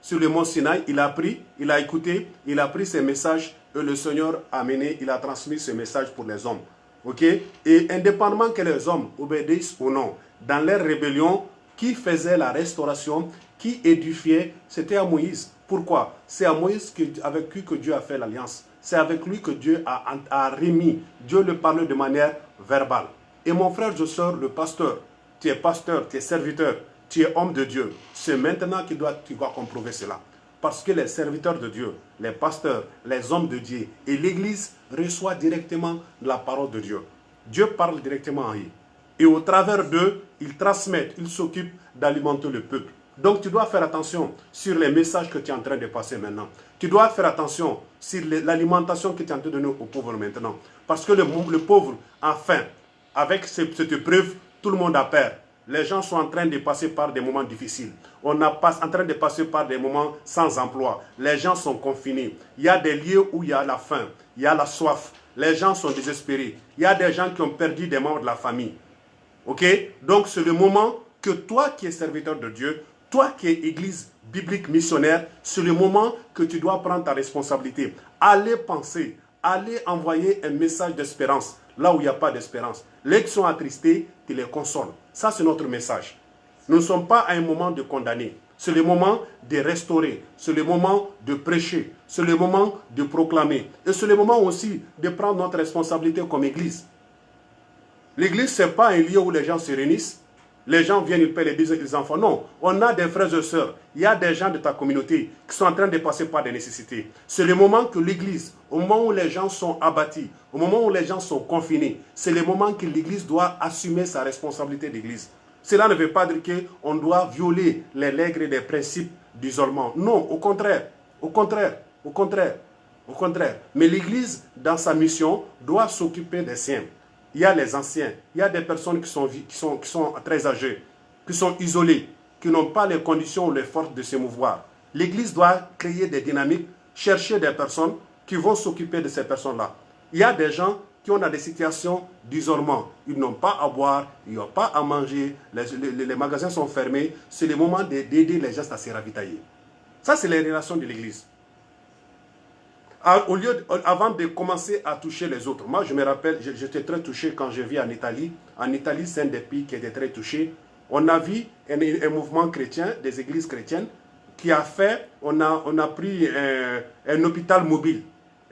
sur le mont Sinaï, il a écouté, il a pris ses messages et le Seigneur a mené, il a transmis ce message pour les hommes. Ok? Et indépendamment que les hommes obéissent ou non, dans leur rébellion, qui faisait la restauration, qui édifiait, c'était à Moïse. Pourquoi? C'est à Moïse avec lui que Dieu a fait l'alliance. C'est avec lui que Dieu a remis. Dieu le parle de manière verbale. Et mon frère, je sors le pasteur. Tu es serviteur, tu es homme de Dieu. C'est maintenant que tu dois comprover cela. Parce que les serviteurs de Dieu, les pasteurs, les hommes de Dieu et l'Église reçoivent directement la parole de Dieu. Dieu parle directement à eux. Et au travers d'eux, ils transmettent, ils s'occupent d'alimenter le peuple. Donc tu dois faire attention sur les messages que tu es en train de passer maintenant. Tu dois faire attention sur l'alimentation que tu es en train de donner aux pauvres maintenant. Parce que le pauvre a faim. Avec cette épreuve, tout le monde a peur. les gens sont en train de passer par des moments difficiles. On est en train de passer par des moments sans emploi. Les gens sont confinés. Il y a des lieux où il y a la faim, il y a la soif. Les gens sont désespérés. Il y a des gens qui ont perdu des membres de la famille. Ok? Donc c'est le moment que toi qui es serviteur de Dieu, toi qui es église biblique missionnaire, c'est le moment que tu dois prendre ta responsabilité. Allez penser, allez envoyer un message d'espérance là où il n'y a pas d'espérance. Les qui sont attristés, tu les consoles. Ça, c'est notre message. Nous ne sommes pas à un moment de condamner. C'est le moment de restaurer. C'est le moment de prêcher. C'est le moment de proclamer. Et c'est le moment aussi de prendre notre responsabilité comme église. L'église, ce n'est pas un lieu où les gens se réunissent. Les gens viennent, ils paient les enfants. Non, on a des frères et sœurs. Il y a des gens de ta communauté qui sont en train de passer par des nécessités. C'est le moment que l'église, au moment où les gens sont abattus, au moment où les gens sont confinés, c'est le moment que l'église doit assumer sa responsabilité d'église. Cela ne veut pas dire qu'on doit violer les règles et les principes d'isolement. Non, au contraire, au contraire, au contraire, au contraire. Mais l'église, dans sa mission, doit s'occuper des siens. Il y a les anciens, il y a des personnes qui sont très âgées, qui sont isolées, qui n'ont pas les conditions ou les forces de se mouvoir. L'église doit créer des dynamiques, chercher des personnes qui vont s'occuper de ces personnes-là. Il y a des gens qui ont des situations d'isolement. Ils n'ont pas à boire, ils n'ont pas à manger, les magasins sont fermés. C'est le moment d'aider les gens à se ravitailler. Ça, c'est les relations de l'église. Avant de commencer à toucher les autres. Moi, je me rappelle, j'étais très touché quand je vis en Italie. En Italie, c'est un des pays qui était très touché. On a vu un mouvement chrétien, des églises chrétiennes, qui a fait, on a pris un hôpital mobile,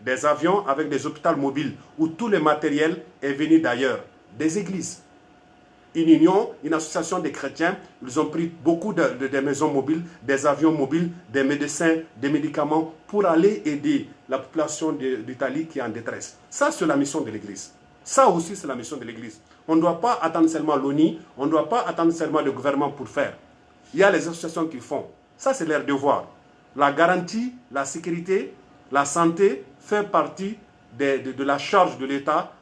des avions avec des hôpitaux mobiles, où tout le matériel est venu d'ailleurs, des églises. Une union, une association de chrétiens, ils ont pris beaucoup de maisons mobiles, des avions mobiles, des médecins, des médicaments pour aller aider la population d'Italie qui est en détresse. Ça, c'est la mission de l'Église. Ça aussi, c'est la mission de l'Église. On ne doit pas attendre seulement l'ONU, on ne doit pas attendre seulement le gouvernement pour faire. Il y a les associations qui font. Ça, c'est leur devoir. La garantie, la sécurité, la santé fait partie de la charge de l'État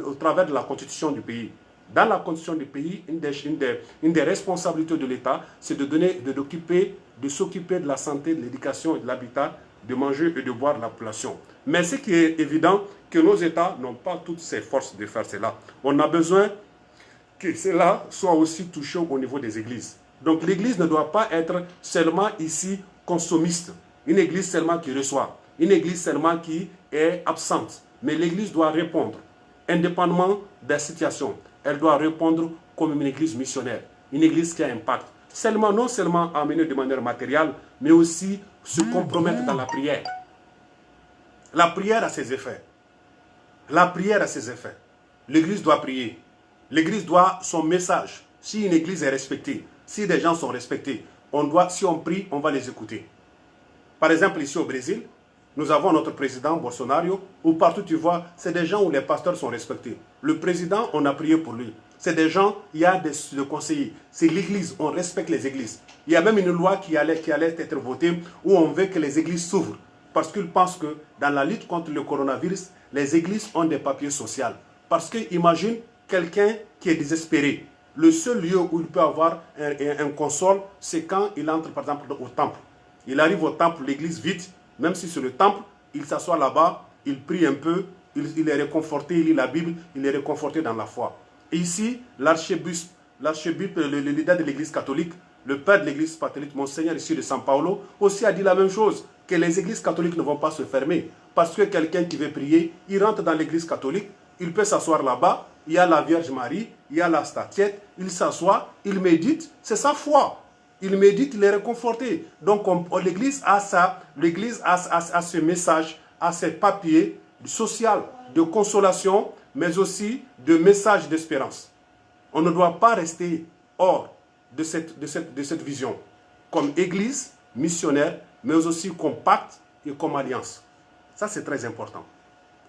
au travers de la constitution du pays. Dans la constitution du pays, une des responsabilités de l'État, c'est de s'occuper de la santé, de l'éducation et de l'habitat, de manger et de boire de la population. Mais ce qui est évident, que nos États n'ont pas toutes ces forces de faire cela. On a besoin que cela soit aussi touché au niveau des églises. Donc l'église ne doit pas être seulement ici consommiste, une église seulement qui reçoit, une église seulement qui est absente. Mais l'église doit répondre, indépendamment des situations. Elle doit répondre comme une église missionnaire, une église qui a un impact. Non seulement amener de manière matérielle, mais aussi se compromettre dans la prière. La prière a ses effets. La prière a ses effets. L'église doit prier. L'église doit son message. Si une église est respectée, si des gens sont respectés, si on prie, on va les écouter. Par exemple, ici au Brésil, nous avons notre président Bolsonaro, où partout tu vois, c'est des gens où les pasteurs sont respectés. Le président, on a prié pour lui. C'est des gens, il y a des conseillers. C'est l'église, on respecte les églises. Il y a même une loi qui allait être votée où on veut que les églises s'ouvrent. Parce qu'ils pensent que dans la lutte contre le coronavirus, les églises ont des papiers sociaux. Parce que imagine quelqu'un qui est désespéré. Le seul lieu où il peut avoir un console, c'est quand il entre par exemple au temple. Il arrive au temple, l'église vide. Même si c'est le temple, il s'assoit là-bas, il prie un peu, il est réconforté, il lit la Bible, il est réconforté dans la foi. Et ici, l'archevêque, le leader de l'église catholique, le père de l'église catholique, Monseigneur ici de São Paulo, aussi a dit la même chose, que les églises catholiques ne vont pas se fermer. Parce que quelqu'un qui veut prier, il rentre dans l'église catholique, il peut s'asseoir là-bas, il y a la Vierge Marie, il y a la statuette, il s'assoit, il médite, c'est sa foi. Il médite, il est réconforté. Donc l'église a ce message, a ce papier social de consolation, mais aussi de message d'espérance. On ne doit pas rester hors de cette vision, comme église missionnaire, mais aussi comme pacte et comme alliance. Ça, c'est très important.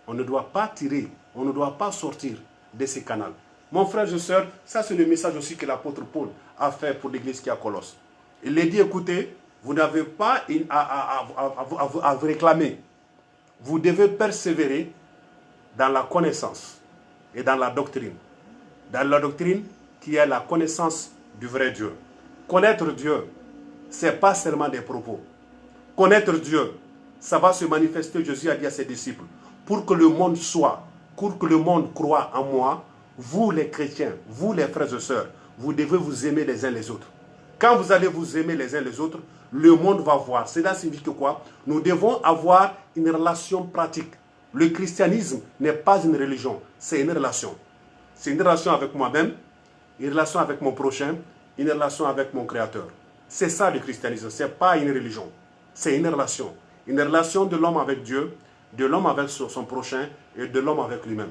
On ne doit pas tirer, on ne doit pas sortir de ces canaux. Mon frère et soeur, ça c'est le message aussi que l'apôtre Paul a fait pour l'église qui est à Colosse. Il a dit, écoutez, vous n'avez pas à vous réclamer. Vous devez persévérer dans la connaissance et dans la doctrine. Dans la doctrine qui est la connaissance du vrai Dieu. Connaître Dieu, ce n'est pas seulement des propos. Connaître Dieu, ça va se manifester, Jésus a dit à ses disciples, pour que le monde soit, pour que le monde croie en moi, vous les chrétiens, vous les frères et sœurs, vous devez vous aimer les uns les autres. Quand vous allez vous aimer les uns les autres, le monde va voir. Cela signifie que quoi? Nous devons avoir une relation pratique. Le christianisme n'est pas une religion, c'est une relation. C'est une relation avec moi-même, une relation avec mon prochain, une relation avec mon Créateur. C'est ça le christianisme, ce n'est pas une religion. C'est une relation. Une relation de l'homme avec Dieu, de l'homme avec son prochain et de l'homme avec lui-même.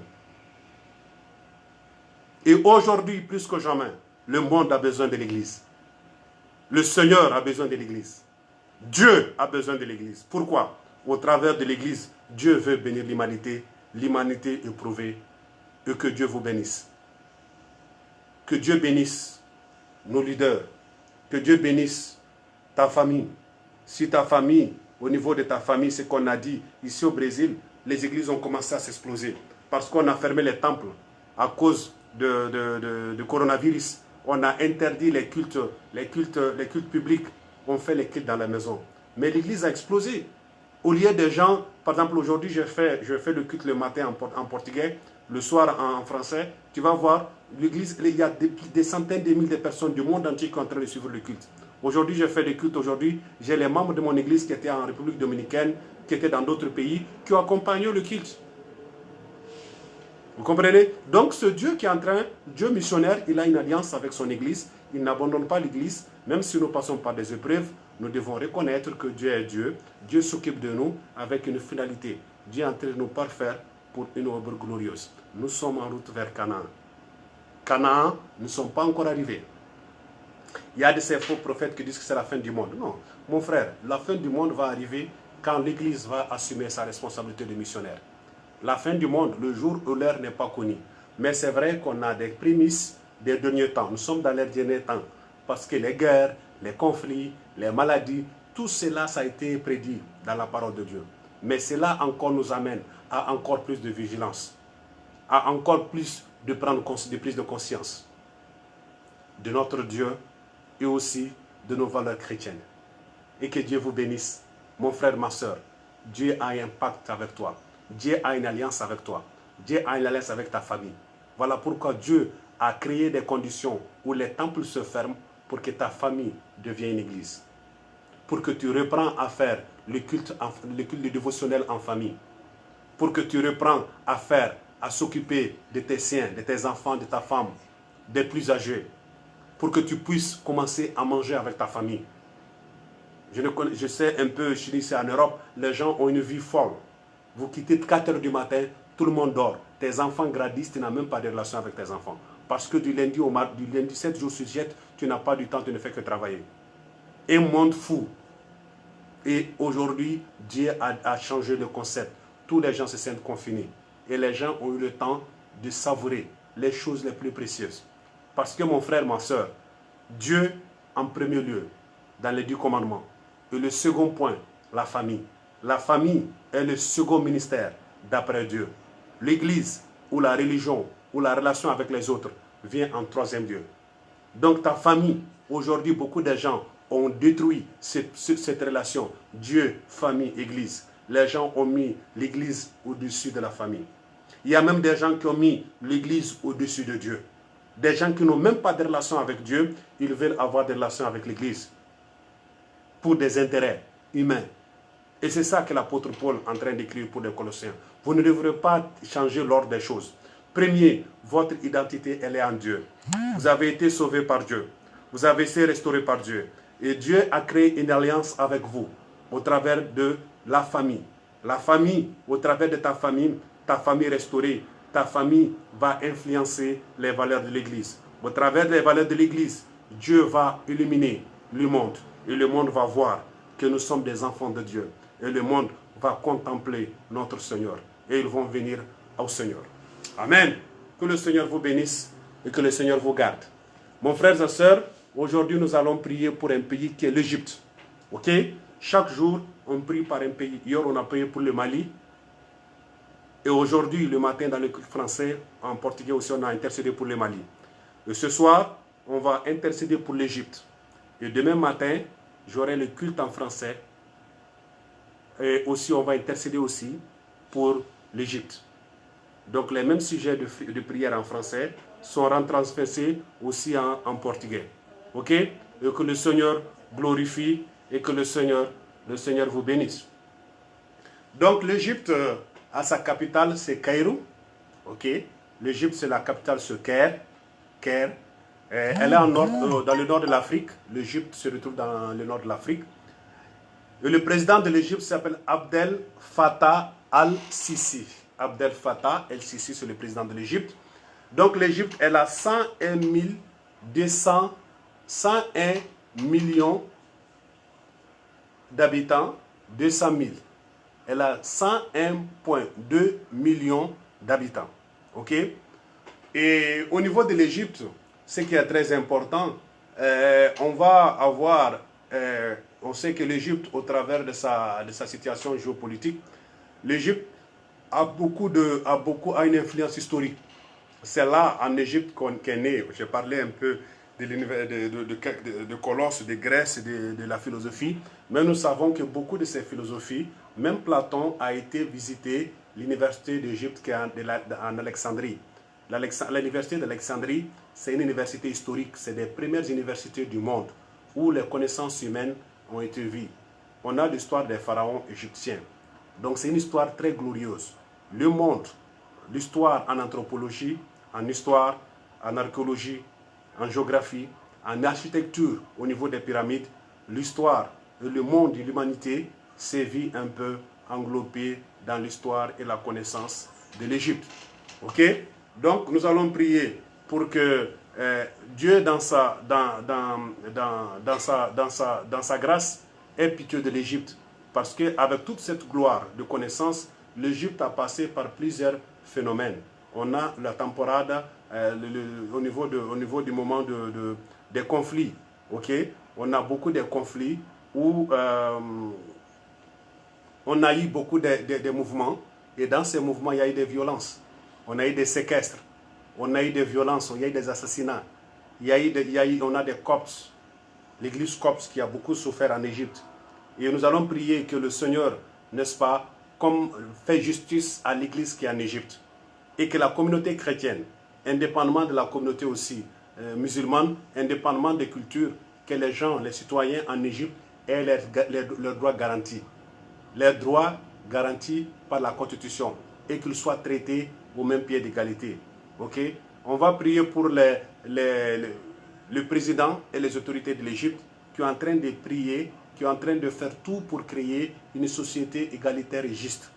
Et aujourd'hui, plus que jamais, le monde a besoin de l'Église. Le Seigneur a besoin de l'Église. Dieu a besoin de l'Église. Pourquoi? Au travers de l'Église, Dieu veut bénir l'humanité, l'humanité éprouvée, et que Dieu vous bénisse. Que Dieu bénisse nos leaders. Que Dieu bénisse ta famille. Si ta famille, au niveau de ta famille, c'est qu'on a dit, ici au Brésil, les églises ont commencé à s'exploser. Parce qu'on a fermé les temples à cause de coronavirus. On a interdit les cultes publics. On fait les cultes dans la maison. Mais l'église a explosé. Au lieu des gens, par exemple, aujourd'hui, je fais le culte le matin en portugais, le soir en français. Tu vas voir, l'église, il y a des centaines de milliers de personnes du monde entier qui sont en train de suivre le culte. Aujourd'hui, je fais des cultes. Aujourd'hui, j'ai les membres de mon église qui étaient en République dominicaine, qui étaient dans d'autres pays, qui ont accompagné le culte. Vous comprenez? Donc ce Dieu qui est en train, Dieu missionnaire, il a une alliance avec son église. Il n'abandonne pas l'église, même si nous passons par des épreuves. Nous devons reconnaître que Dieu est Dieu. Dieu s'occupe de nous avec une finalité. Dieu est en train de nous parfaire pour une œuvre glorieuse. Nous sommes en route vers Canaan. Canaan, nous ne sommes pas encore arrivés. Il y a de ces faux prophètes qui disent que c'est la fin du monde. Non, mon frère, la fin du monde va arriver quand l'église va assumer sa responsabilité de missionnaire. La fin du monde, le jour où l'heure n'est pas connue. Mais c'est vrai qu'on a des prémices des derniers temps. Nous sommes dans les derniers temps. Parce que les guerres, les conflits, les maladies, tout cela, ça a été prédit dans la parole de Dieu. Mais cela encore nous amène à encore plus de vigilance. À encore plus de prendre prise de conscience de notre Dieu et aussi de nos valeurs chrétiennes. Et que Dieu vous bénisse. Mon frère, ma soeur, Dieu a un pacte avec toi. Dieu a une alliance avec toi. Dieu a une alliance avec ta famille. Voilà pourquoi Dieu a créé des conditions où les temples se ferment pour que ta famille devienne une église. Pour que tu reprends à faire le culte dévotionnel en famille. Pour que tu reprends à s'occuper de tes siens, de tes enfants, de ta femme, des plus âgés. Pour que tu puisses commencer à manger avec ta famille. Je sais un peu, ici en Europe, les gens ont une vie folle. Vous quittez 4 h du matin, tout le monde dort. Tes enfants grandissent, tu n'as même pas de relation avec tes enfants. Parce que du lundi 7 jours sur 7, tu n'as pas du temps, tu ne fais que travailler. Un monde fou. Et aujourd'hui, Dieu a changé le concept. Tous les gens se sentent confinés. Et les gens ont eu le temps de savourer les choses les plus précieuses. Parce que mon frère, ma soeur, Dieu en premier lieu, dans les 10 commandements. Et le second point, la famille. La famille est le second ministère d'après Dieu. L'église ou la religion ou la relation avec les autres vient en troisième lieu. Donc ta famille, aujourd'hui beaucoup de gens ont détruit cette relation. Dieu, famille, église. Les gens ont mis l'église au-dessus de la famille. Il y a même des gens qui ont mis l'église au-dessus de Dieu. Des gens qui n'ont même pas de relation avec Dieu, ils veulent avoir des relations avec l'église. Pour des intérêts humains. Et c'est ça que l'apôtre Paul est en train d'écrire pour les Colossiens. Vous ne devrez pas changer l'ordre des choses. Premier, votre identité, elle est en Dieu. Vous avez été sauvés par Dieu. Vous avez été restaurés par Dieu. Et Dieu a créé une alliance avec vous au travers de la famille. La famille, au travers de ta famille restaurée, ta famille va influencer les valeurs de l'Église. Au travers des valeurs de l'Église, Dieu va illuminer le monde. Et le monde va voir que nous sommes des enfants de Dieu. Et le monde va contempler notre Seigneur. Et ils vont venir au Seigneur. Amen. Que le Seigneur vous bénisse et que le Seigneur vous garde. Mon frère et sœurs, aujourd'hui nous allons prier pour un pays qui est l'Égypte. Ok? Chaque jour, on prie par un pays. Hier, on a prié pour le Mali. Et aujourd'hui, le matin, dans le culte français, en portugais aussi, on a intercédé pour le Mali. Et ce soir, on va intercéder pour l'Égypte. Et demain matin, j'aurai le culte en français. Et aussi, on va intercéder aussi pour l'Égypte. Donc, les mêmes sujets de prière en français seront transversés aussi en portugais. Ok? Et que le Seigneur glorifie et que le Seigneur vous bénisse. Donc, l'Égypte a sa capitale, c'est Cairo. Ok? L'Égypte, c'est la capitale, c'est Caire. Elle est dans le nord de l'Afrique. L'Égypte se retrouve dans le nord de l'Afrique. Et le président de l'Égypte s'appelle Abdel Fattah al-Sisi. Abdel Fattah el-Sisi, c'est le président de l'Égypte. Donc l'Égypte, elle a 101 millions d'habitants, 200 000. Elle a 101,2 millions d'habitants. Ok? Et au niveau de l'Égypte, ce qui est très important, on va avoir, on sait que l'Égypte, au travers de sa situation géopolitique, l'Égypte a une influence historique. C'est là, en Égypte, qu'est né. J'ai parlé un peu de Colosse, de Grèce, de la philosophie. Mais nous savons que beaucoup de ces philosophies, même Platon a été visité l'université d'Égypte qui est en Alexandrie. L'université d'Alexandrie, c'est une université historique. C'est des premières universités du monde où les connaissances humaines ont été vues. On a l'histoire des pharaons égyptiens. Donc c'est une histoire très glorieuse. Le monde, l'histoire en anthropologie, en histoire, en archéologie, en géographie, en architecture au niveau des pyramides, l'histoire, le monde et l'humanité s'est vu un peu englobé dans l'histoire et la connaissance de l'Égypte. Ok? Donc nous allons prier pour que Dieu dans sa grâce ait pitié de l'Égypte. Parce qu'avec toute cette gloire de connaissance, l'Égypte a passé par plusieurs phénomènes. On a la temporade au niveau du moment des conflits. Okay? On a beaucoup de conflits où on a eu beaucoup de mouvements. Et dans ces mouvements, il y a eu des violences. On a eu des séquestres. On a eu des violences. Il y a eu des assassinats. On a des Coptes. L'église copte qui a beaucoup souffert en Égypte. Et nous allons prier que le Seigneur, n'est-ce pas, comme fait justice à l'église qui est en Égypte. Et que la communauté chrétienne, indépendamment de la communauté aussi musulmane, indépendamment des cultures, que les gens, les citoyens en Égypte aient leurs droits garantis. Leurs droits garantis par la Constitution et qu'ils soient traités au même pied d'égalité. Ok? On va prier pour le président et les autorités de l'Égypte qui sont en train de prier, qui sont en train de faire tout pour créer une société égalitaire et juste.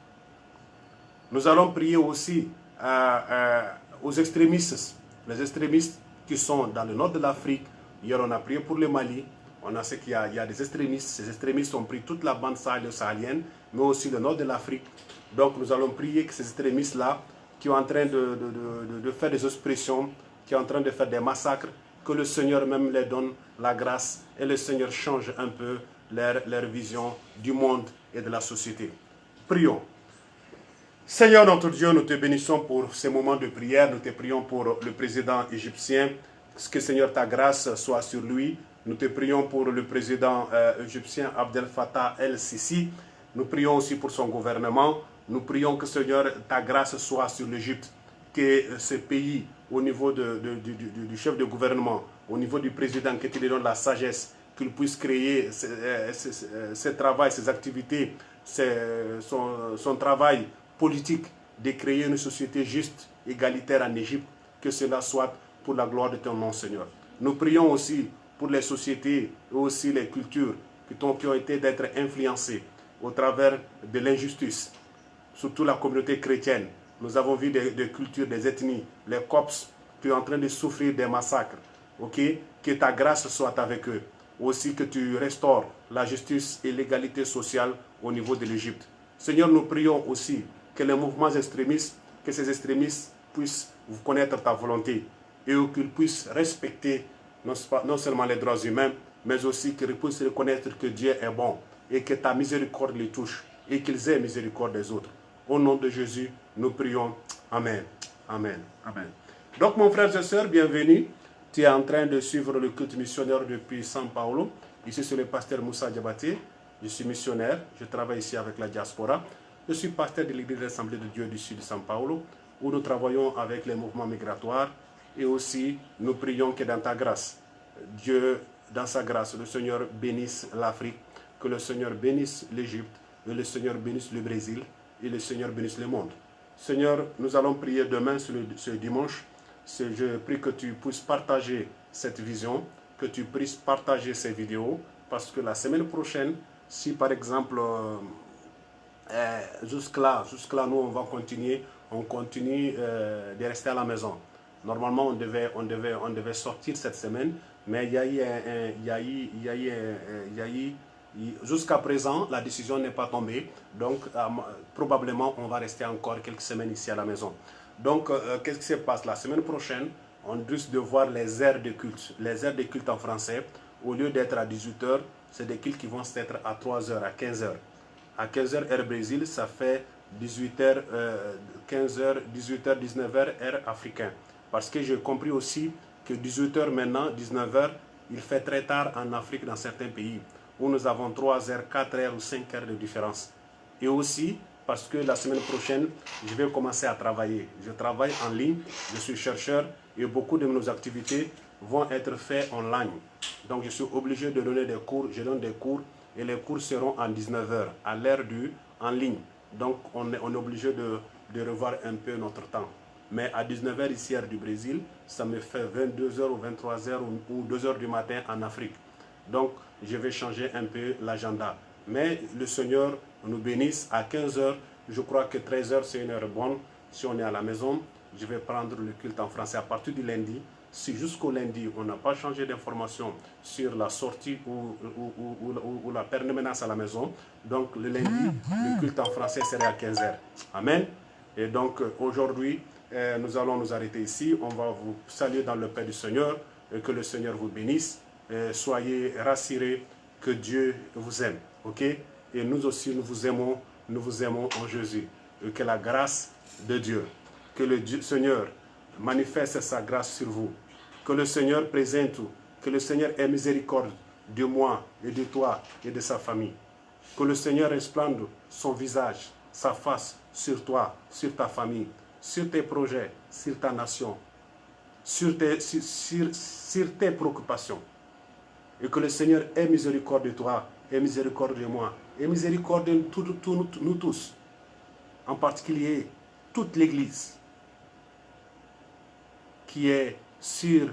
Nous allons prier aussi aux extrémistes, les extrémistes qui sont dans le nord de l'Afrique. Hier, on a prié pour le Mali. On a sait qu'il y a des extrémistes. Ces extrémistes ont pris toute la bande sahélienne, mais aussi le nord de l'Afrique. Donc, nous allons prier que ces extrémistes-là, qui sont en train de faire des oppressions, qui sont en train de faire des massacres, que le Seigneur même leur donne la grâce et le Seigneur change un peu leur vision du monde et de la société. Prions. Seigneur notre Dieu, nous te bénissons pour ces moments de prière. Nous te prions pour le président égyptien. Que Seigneur, ta grâce soit sur lui. Nous te prions pour le président égyptien Abdel Fattah el-Sisi. Nous prions aussi pour son gouvernement. Nous prions que Seigneur, ta grâce soit sur l'Égypte. Que ce pays, au niveau du chef de gouvernement, au niveau du président, que tu lui donnes la sagesse, qu'il puisse créer ses travaux, ses activités, son travail politique de créer une société juste, égalitaire en Égypte, que cela soit pour la gloire de ton nom, Seigneur. Nous prions aussi pour les sociétés et aussi les cultures qui ont été d'être influencées au travers de l'injustice, surtout la communauté chrétienne. Nous avons vu des cultures, des ethnies, les Coptes qui sont en train de souffrir des massacres. Okay? Que ta grâce soit avec eux. Aussi que tu restaures la justice et l'égalité sociale au niveau de l'Égypte. Seigneur, nous prions aussi que les mouvements extrémistes, que ces extrémistes puissent connaître ta volonté et qu'ils puissent respecter non seulement les droits humains, mais aussi qu'ils puissent reconnaître que Dieu est bon et que ta miséricorde les touche et qu'ils aient miséricorde des autres. Au nom de Jésus, nous prions. Amen. Amen. Amen. Donc, mon frère et soeur, bienvenue. Tu es en train de suivre le culte missionnaire depuis São Paulo. Ici, c'est le pasteur Moussa Diabaté. Je suis missionnaire. Je travaille ici avec la diaspora. Je suis pasteur de l'Église de l'Assemblée de Dieu du Sud de São Paulo, où nous travaillons avec les mouvements migratoires et aussi nous prions que dans ta grâce, Dieu, dans sa grâce, le Seigneur bénisse l'Afrique, que le Seigneur bénisse l'Égypte, que le Seigneur bénisse le Brésil et le Seigneur bénisse le monde. Seigneur, nous allons prier demain, ce dimanche. Je prie que tu puisses partager cette vision, que tu puisses partager ces vidéos, parce que la semaine prochaine, si par exemple, jusque-là, nous on va continuer, on continue de rester à la maison. Normalement, on devait sortir cette semaine, mais jusqu'à présent, la décision n'est pas tombée. Donc, probablement, on va rester encore quelques semaines ici à la maison. Donc, qu'est-ce qui se passe? La semaine prochaine, on risque de voir les aires de culte. Les aires de culte en français, au lieu d'être à 18h, c'est des cultes qui vont être à 3h, à 15h. À 15h, heure Brésil, ça fait 18h, 15h, 18h, 19h, heure africain. Parce que j'ai compris aussi que 18h maintenant, 19h, il fait très tard en Afrique dans certains pays, où nous avons 3 heures, 4 heures ou 5 heures de différence. Et aussi, parce que la semaine prochaine, je vais commencer à travailler. Je travaille en ligne, je suis chercheur et beaucoup de nos activités vont être faites en ligne. Donc je suis obligé de donner des cours, je donne des cours et les cours seront en 19h, à l'heure du en ligne. Donc on est obligé de revoir un peu notre temps. Mais à 19h ici, heure du Brésil, ça me fait 22h ou 23h ou 2h du matin en Afrique. Donc je vais changer un peu l'agenda. Mais le Seigneur nous bénisse à 15h. Je crois que 13h, c'est une heure bonne. Si on est à la maison, je vais prendre le culte en français à partir du lundi. Si jusqu'au lundi, on n'a pas changé d'information sur la sortie ou la permanence à la maison, donc le lundi, le culte en français serait à 15h. Amen. Et donc aujourd'hui, nous allons nous arrêter ici. On va vous saluer dans le paix du Seigneur et que le Seigneur vous bénisse. Soyez rassurés que Dieu vous aime. Ok? Et nous aussi, nous vous aimons en Jésus. Et que la grâce de Dieu, que le Seigneur manifeste sa grâce sur vous. Que le Seigneur présente tout. Que le Seigneur ait miséricorde de moi et de toi et de sa famille. Que le Seigneur resplende son visage, sa face sur toi, sur ta famille, sur tes projets, sur ta nation, sur tes préoccupations. Et que le Seigneur ait miséricorde de toi, ait miséricorde de moi, ait miséricorde de nous tous, en particulier toute l'Église qui est sur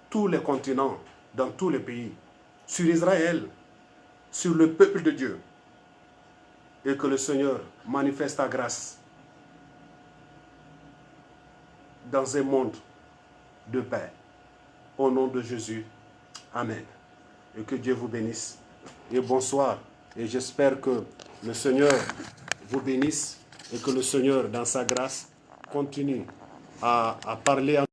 tous les continents, dans tous les pays, sur Israël, sur le peuple de Dieu. Et que le Seigneur manifeste sa grâce dans un monde de paix. Au nom de Jésus, Amen. Et que Dieu vous bénisse. Et bonsoir. Et j'espère que le Seigneur vous bénisse et que le Seigneur, dans sa grâce, continue à parler